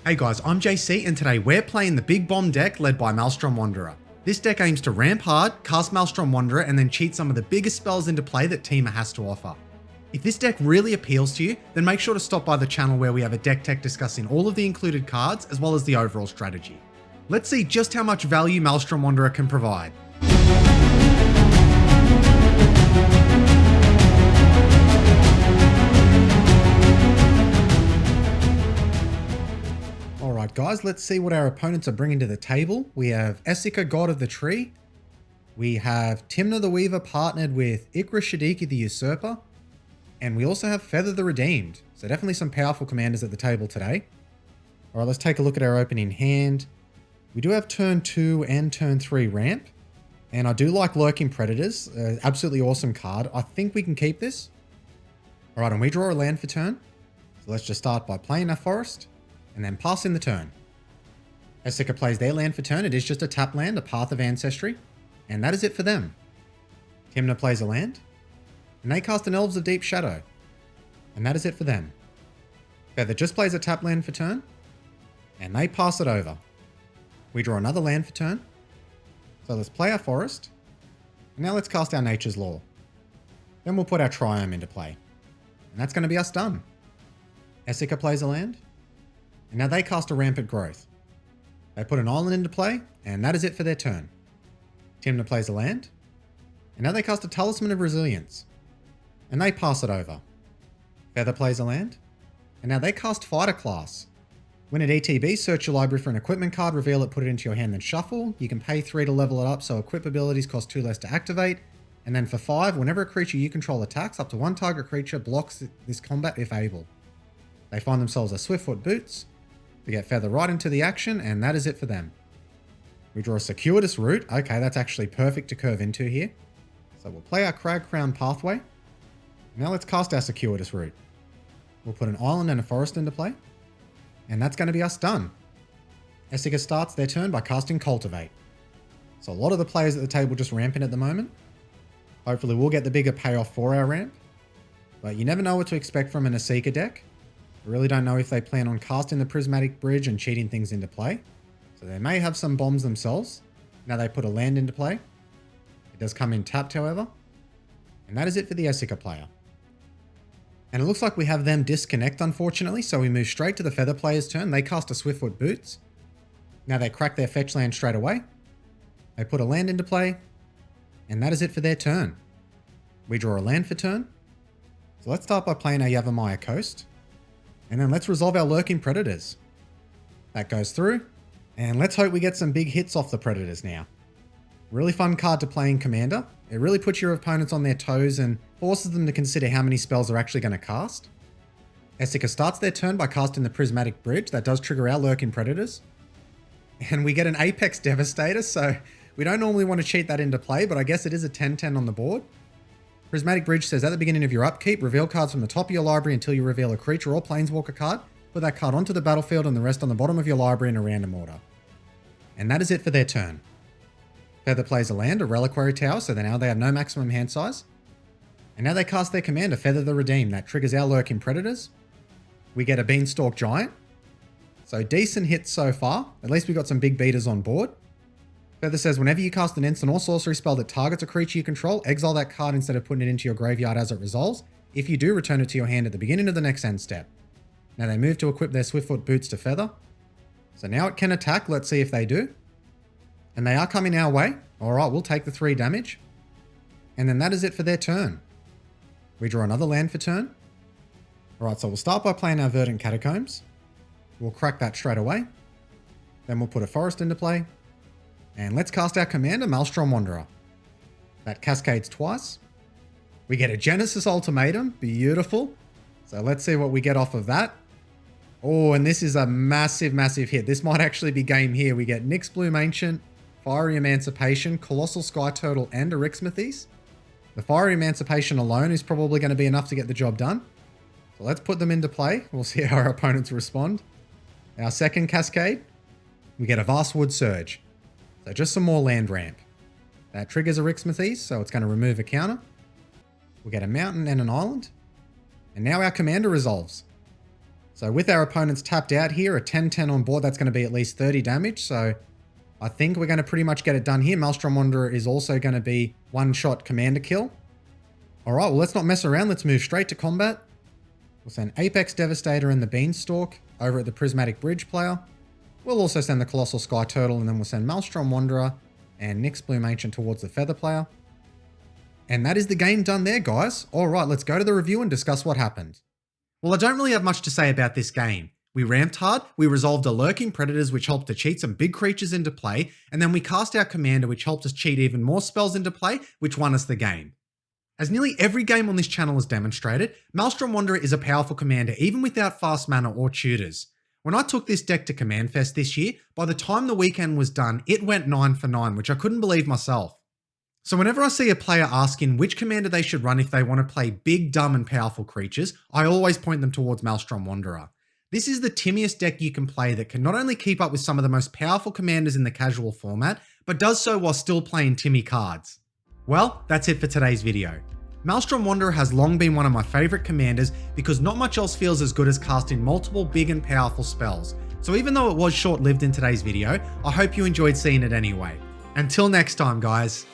Hey guys, I'm JC and today we're playing the Big Bomb deck led by Maelstrom Wanderer. This deck aims to ramp hard, cast Maelstrom Wanderer and then cheat some of the biggest spells into play that Tymna has to offer. If this deck really appeals to you, then make sure to stop by the channel where we have a deck tech discussing all of the included cards as well as the overall strategy. Let's see just how much value Maelstrom Wanderer can provide. Alright guys, let's see what our opponents are bringing to the table. We have Esika, God of the Tree. We have Tymna the Weaver partnered with Ikra Shidiqi the Usurper. And we also have Feather the Redeemed. So definitely some powerful commanders at the table today. Alright, let's take a look at our opening hand. We do have turn 2 and turn 3 ramp. And I do like Lurking Predators. Absolutely awesome card. I think we can keep this. Alright, and we draw a land for turn. So let's just start by playing our forest. And then pass in the turn. Esika plays their land for turn. It is just a tap land, a Path of Ancestry. And that is it for them. Tymna plays a land. And they cast an Elves of Deep Shadow. And that is it for them. Feather just plays a tap land for turn. And they pass it over. We draw another land for turn. So let's play our forest. And now let's cast our Nature's Law. Then we'll put our Triome into play. And that's going to be us done. Esika plays a land. And now they cast a Rampant Growth. They put an island into play, and that is it for their turn. Tymna plays a land. And now they cast a Talisman of Resilience. And they pass it over. Feather plays a land. And now they cast Fighter Class. When at ETB, search your library for an equipment card, reveal it, put it into your hand, then shuffle. You can pay 3 to level it up, so equip abilities cost 2 less to activate. And then for 5, whenever a creature you control attacks, up to 1 target creature blocks this combat if able. They find themselves a Swiftfoot Boots. We get Feather right into the action, and that is it for them. We draw a Circuitous Route. Okay, that's actually perfect to curve into here. So we'll play our Crag Crown Pathway. Now let's cast our Circuitous Route. We'll put an island and a forest into play. And that's going to be us done. Esika starts their turn by casting Cultivate. So a lot of the players at the table just ramping at the moment. Hopefully we'll get the bigger payoff for our ramp. But you never know what to expect from an Esika deck. I really don't know if they plan on casting the Prismatic Bridge and cheating things into play. So they may have some bombs themselves. Now they put a land into play. It does come in tapped, however. And that is it for the Esika player. And it looks like we have them disconnect, unfortunately. So we move straight to the Feather player's turn. They cast a Swiftfoot Boots. Now they crack their fetch land straight away. They put a land into play. And that is it for their turn. We draw a land for turn. So let's start by playing our Yavimaya Coast. And then let's resolve our Lurking Predators. That goes through. And let's hope we get some big hits off the Predators now. Really fun card to play in Commander. It really puts your opponents on their toes and forces them to consider how many spells they're actually going to cast. Esika starts their turn by casting the Prismatic Bridge. That does trigger our Lurking Predators. And we get an Apex Devastator, so we don't normally want to cheat that into play, but I guess it is a 10-10 on the board. Prismatic Bridge says at the beginning of your upkeep, reveal cards from the top of your library until you reveal a creature or planeswalker card. Put that card onto the battlefield and the rest on the bottom of your library in a random order. And that is it for their turn. Feather plays a land, a Reliquary Tower, so now they have no maximum hand size. And now they cast their commander, Feather the Redeemed. That triggers our Lurking Predators. We get a Beanstalk Giant. So decent hits so far. At least we got some big beaters on board. Feather says, whenever you cast an instant or sorcery spell that targets a creature you control, exile that card instead of putting it into your graveyard as it resolves. If you do, return it to your hand at the beginning of the next end step. Now they move to equip their Swiftfoot Boots to Feather. So now it can attack. Let's see if they do. And they are coming our way. Alright, we'll take the 3 damage. And then that is it for their turn. We draw another land for turn. Alright, so we'll start by playing our Verdant Catacombs. We'll crack that straight away. Then we'll put a forest into play. And let's cast our commander, Maelstrom Wanderer. That cascades twice. We get a Genesis Ultimatum. Beautiful. So let's see what we get off of that. Oh, and this is a massive, massive hit. This might actually be game here. We get Nyx Bloom Ancient, Fiery Emancipation, Colossal Sky Turtle, and Eryximethys. The Fiery Emancipation alone is probably going to be enough to get the job done. So let's put them into play. We'll see how our opponents respond. Our second cascade, we get a Vastwood Surge. So just some more land ramp. That triggers Eryximethys, so it's going to remove a counter. We'll get a mountain and an island. And now our commander resolves. So with our opponents tapped out here, a 10-10 on board, that's going to be at least 30 damage. So I think we're going to pretty much get it done here. Maelstrom Wanderer is also going to be one-shot commander kill. All right, well, let's not mess around. Let's move straight to combat. We'll send Apex Devastator and the Beanstalk over at the Prismatic Bridge player. We'll also send the Colossal Sky Turtle, and then we'll send Maelstrom Wanderer and Nyx Bloom Ancient towards the Feather player. And that is the game done there, guys. All right, let's go to the review and discuss what happened. Well, I don't really have much to say about this game. We ramped hard, we resolved the lurking predators, which helped to cheat some big creatures into play, and then we cast our commander, which helped us cheat even more spells into play, which won us the game. As nearly every game on this channel has demonstrated, Maelstrom Wanderer is a powerful commander even without fast mana or tutors. When I took this deck to CommandFest this year, by the time the weekend was done, it went 9 for 9, which I couldn't believe myself. So whenever I see a player asking which commander they should run if they want to play big, dumb, and powerful creatures, I always point them towards Maelstrom Wanderer. This is the timmiest deck you can play that can not only keep up with some of the most powerful commanders in the casual format, but does so while still playing Timmy cards. Well, that's it for today's video. Maelstrom Wanderer has long been one of my favourite commanders because not much else feels as good as casting multiple big and powerful spells. So even though it was short-lived in today's video, I hope you enjoyed seeing it anyway. Until next time, guys.